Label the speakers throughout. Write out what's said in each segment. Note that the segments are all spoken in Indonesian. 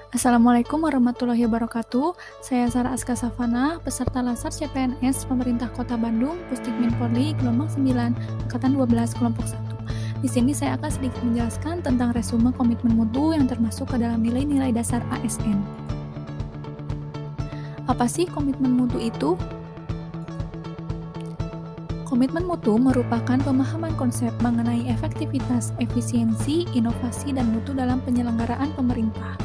Speaker 1: Assalamualaikum warahmatullahi wabarakatuh. Saya Sarah Aska Savana, peserta Lasar CPNS Pemerintah Kota Bandung, Pusdikmin Polri, gelombang 9, angkatan 12, kelompok 1. Di sini saya akan sedikit menjelaskan tentang resume komitmen mutu yang termasuk ke dalam nilai-nilai dasar ASN. Apa sih komitmen mutu itu? Komitmen mutu merupakan pemahaman konsep mengenai efektivitas, efisiensi, inovasi, dan mutu dalam penyelenggaraan pemerintah.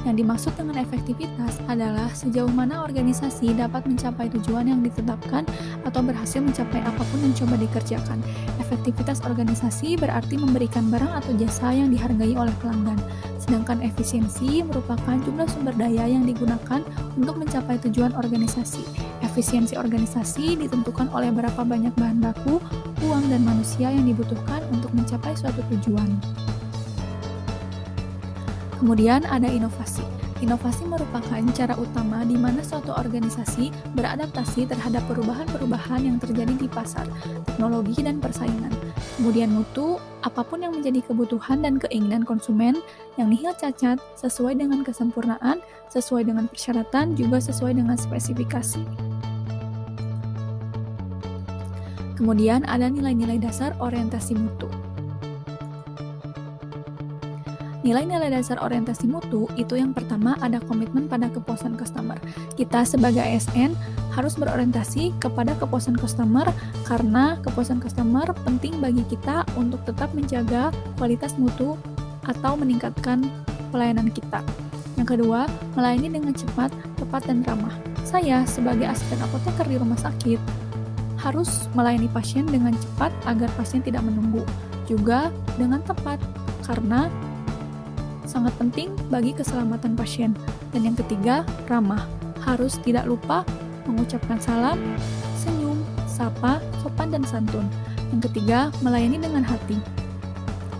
Speaker 1: Yang dimaksud dengan efektivitas adalah sejauh mana organisasi dapat mencapai tujuan yang ditetapkan atau berhasil mencapai apapun yang coba dikerjakan. Efektivitas organisasi berarti memberikan barang atau jasa yang dihargai oleh pelanggan. Sedangkan efisiensi merupakan jumlah sumber daya yang digunakan untuk mencapai tujuan organisasi. Efisiensi organisasi ditentukan oleh berapa banyak bahan baku, uang, dan manusia yang dibutuhkan untuk mencapai suatu tujuan. Kemudian ada inovasi. Inovasi merupakan cara utama di mana suatu organisasi beradaptasi terhadap perubahan-perubahan yang terjadi di pasar, teknologi, dan persaingan. Kemudian mutu, apapun yang menjadi kebutuhan dan keinginan konsumen yang nihil cacat, sesuai dengan kesempurnaan, sesuai dengan persyaratan, juga sesuai dengan spesifikasi. Kemudian ada nilai-nilai dasar orientasi mutu. Nilai-nilai dasar orientasi mutu itu yang pertama ada komitmen pada kepuasan customer. Kita sebagai ASN harus berorientasi kepada kepuasan customer karena kepuasan customer penting bagi kita untuk tetap menjaga kualitas mutu atau meningkatkan pelayanan kita. Yang kedua, melayani dengan cepat, tepat, dan ramah. Saya sebagai asisten apoteker di rumah sakit harus melayani pasien dengan cepat agar pasien tidak menunggu. Juga dengan tepat karena sangat penting bagi keselamatan pasien. Dan yang ketiga, ramah. Harus tidak lupa mengucapkan salam, senyum, sapa, sopan, dan santun. Yang ketiga, melayani dengan hati.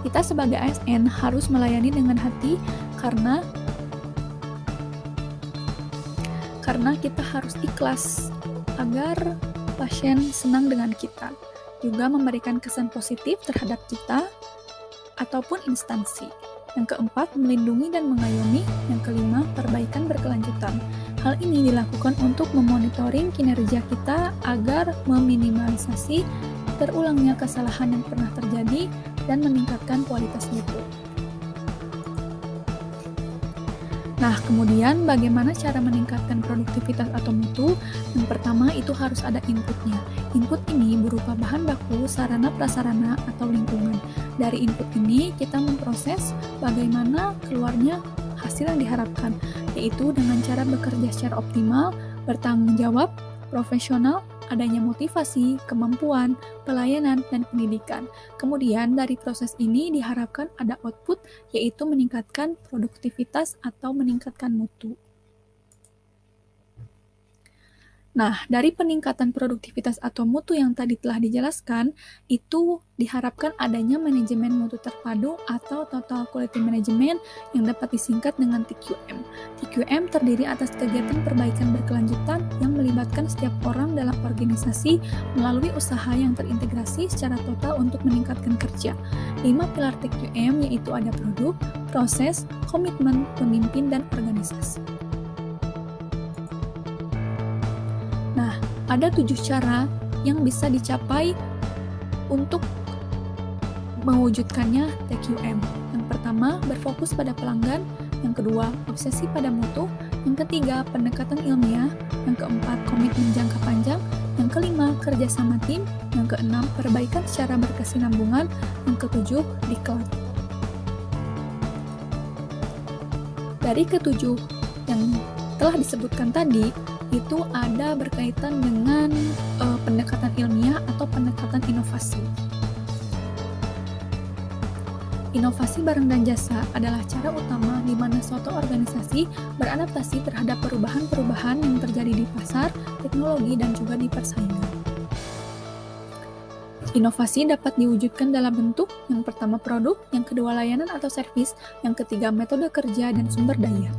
Speaker 1: Kita sebagai ASN harus melayani dengan hati karena kita harus ikhlas agar pasien senang dengan kita. Juga memberikan kesan positif terhadap kita ataupun instansi. Yang keempat, melindungi dan mengayomi. Yang kelima, perbaikan berkelanjutan. Hal ini dilakukan untuk memonitoring kinerja kita agar meminimalisasi terulangnya kesalahan yang pernah terjadi dan meningkatkan kualitas mutu. Nah, kemudian bagaimana cara meningkatkan produktivitas atau mutu? Yang pertama itu harus ada inputnya. Input ini berupa bahan baku, sarana prasarana, atau lingkungan. Dari input ini kita memproses bagaimana keluarnya hasil yang diharapkan, yaitu dengan cara bekerja secara optimal, bertanggung jawab, profesional, adanya motivasi, kemampuan, pelayanan, dan pendidikan. Kemudian dari proses ini diharapkan ada output, yaitu meningkatkan produktivitas atau meningkatkan mutu. Nah, dari peningkatan produktivitas atau mutu yang tadi telah dijelaskan, itu diharapkan adanya manajemen mutu terpadu atau Total Quality Management yang dapat disingkat dengan TQM. TQM terdiri atas kegiatan perbaikan berkelanjutan yang melibatkan setiap orang dalam organisasi melalui usaha yang terintegrasi secara total untuk meningkatkan kerja. 5 pilar TQM yaitu ada produk, proses, komitmen, pemimpin, dan organisasi. Nah, ada 7 cara yang bisa dicapai untuk mewujudkannya TQM. Yang pertama, berfokus pada pelanggan. Yang kedua, obsesi pada mutu. Yang ketiga, pendekatan ilmiah. Yang keempat, komitmen jangka panjang. Yang kelima, kerjasama tim. Yang keenam, perbaikan secara berkesinambungan. Yang ketujuh, diklat. Dari ketujuh yang telah disebutkan tadi, itu ada berkaitan dengan pendekatan ilmiah atau pendekatan inovasi. Inovasi barang dan jasa adalah cara utama di mana suatu organisasi beradaptasi terhadap perubahan-perubahan yang terjadi di pasar, teknologi, dan juga di persaingan. Inovasi dapat diwujudkan dalam bentuk yang pertama produk, yang kedua layanan atau servis, yang ketiga metode kerja dan sumber daya.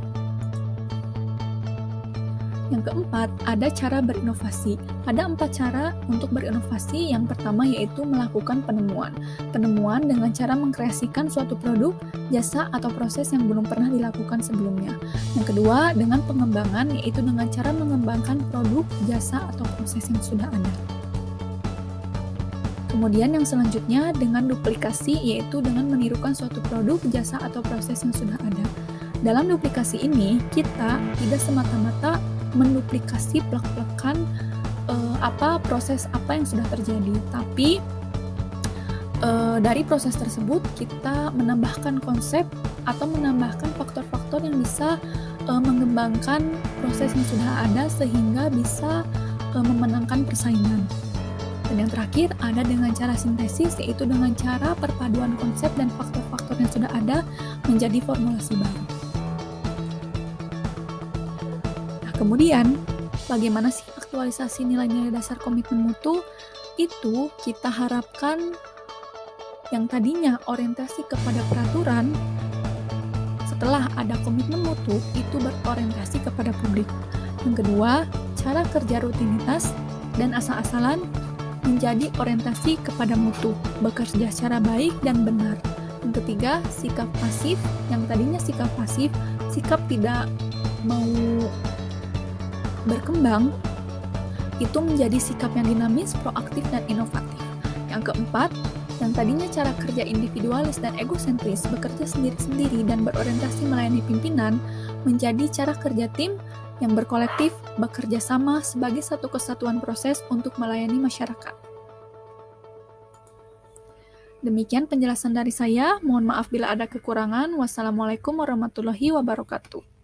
Speaker 1: Yang keempat, ada cara berinovasi. Ada 4 cara untuk berinovasi. Yang pertama yaitu melakukan penemuan. Penemuan dengan cara mengkreasikan suatu produk, jasa, atau proses yang belum pernah dilakukan sebelumnya. Yang kedua, dengan pengembangan, yaitu dengan cara mengembangkan produk, jasa, atau proses yang sudah ada. Kemudian yang selanjutnya dengan duplikasi, yaitu dengan menirukan suatu produk, jasa, atau proses yang sudah ada. Dalam duplikasi ini, kita tidak semata-mata menduplikasi plek-plekan proses apa yang sudah terjadi, tapi dari proses tersebut kita menambahkan konsep atau menambahkan faktor-faktor yang bisa mengembangkan proses yang sudah ada sehingga bisa memenangkan persaingan. Dan yang terakhir ada dengan cara sintesis, yaitu dengan cara perpaduan konsep dan faktor-faktor yang sudah ada menjadi formulasi baru. Kemudian, bagaimana sih aktualisasi nilai-nilai dasar komitmen mutu? Itu kita harapkan yang tadinya orientasi kepada peraturan, setelah ada komitmen mutu, itu berorientasi kepada publik. Yang kedua, cara kerja rutinitas dan asal-asalan menjadi orientasi kepada mutu, bekerja secara baik dan benar. Yang ketiga, sikap pasif, yang tadinya sikap pasif, sikap tidak mau berkembang, itu menjadi sikap yang dinamis, proaktif, dan inovatif. Yang keempat, yang tadinya cara kerja individualis dan egosentris, bekerja sendiri-sendiri dan berorientasi melayani pimpinan, menjadi cara kerja tim yang berkolektif, bekerja sama sebagai satu kesatuan proses untuk melayani masyarakat. Demikian penjelasan dari saya, mohon maaf bila ada kekurangan. Wassalamualaikum warahmatullahi wabarakatuh.